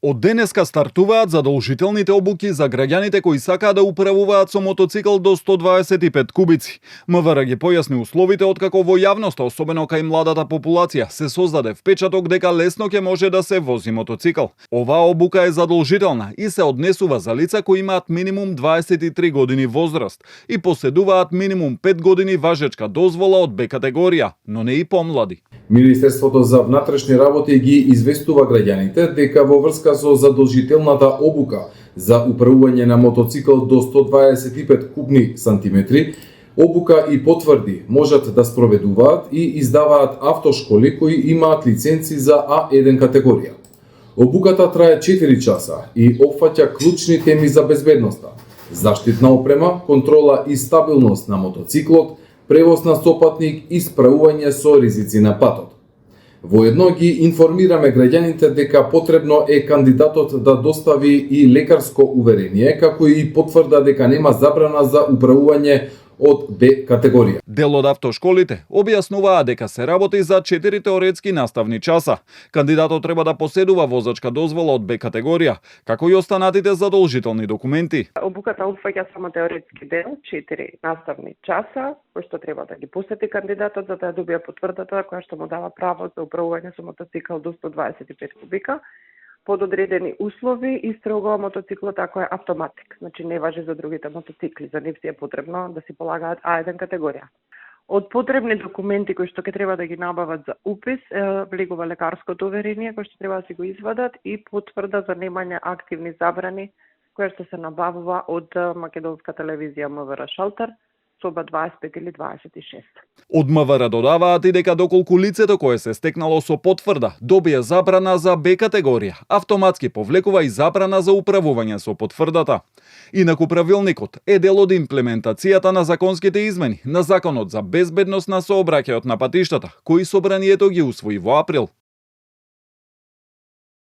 Од денеска стартуваат задолжителните обуки за граѓаните кои сакаат да управуваат со мотоцикл до 125 кубици. МВР ги појасни условите откако во јавноста, особено кај младата популација, се создаде впечаток дека лесно ќе може да се вози мотоцикл. Оваа обука е задолжителна и се однесува за лица кои имаат минимум 23 години возраст и поседуваат минимум 5 години важечка дозвола од Б категорија, но не и помлади. Министерството за внатрешни работи ги известува граѓаните дека во врска со задолжителната обука за управување на мотоцикл до 125 кубни сантиметри, обука и потврди можат да спроведуваат и издаваат автошколи кои имаат лиценци за А1 категорија. Обуката трае 4 часа и опфаќа клучни теми за безбедноста: заштитна опрема, контрола и стабилност на мотоциклот, превоз на сопатник и справување со ризици на патот. Воедно ги информираме граѓаните дека потребно е кандидатот да достави и лекарско уверение, како и потврда дека нема забрана за управување од Б категорија. Дел од автошколите објаснуваа дека се работи за 4 теоретски наставни часа. Кандидатот треба да поседува возачка дозвола од Б категорија, како и останатите задолжителни документи. Обуката опфаќа само теоретски дел, 4 наставни часа, кои што треба да ги посети кандидатот за да добие потврдата која што му дава право за управување со мотоцикл до 125 кубика. Под одредени услови и строго мотоциклот ако е автоматик, значи не важи за другите мотоцикли, за нив си е потребно да си полагаат А1 категорија. Од потребни документи кои што ќе треба да ги набават за упис, влегува лекарското уверение кој што треба да си го извадат и потврда за немање активни забрани која што се набавува од македонска телевизија МВР Шалтер, соба 25 или 26. Од МВР додаваат и дека доколку лицето кое се стекнало со потврда добие забрана за Б категорија, автоматски повлекува и забрана за управување со потврдата. Инаку правилникот е дел од имплементацијата на законските измени на Законот за безбедност на сообраќајот на патиштата, кои собранието ги усвои во април.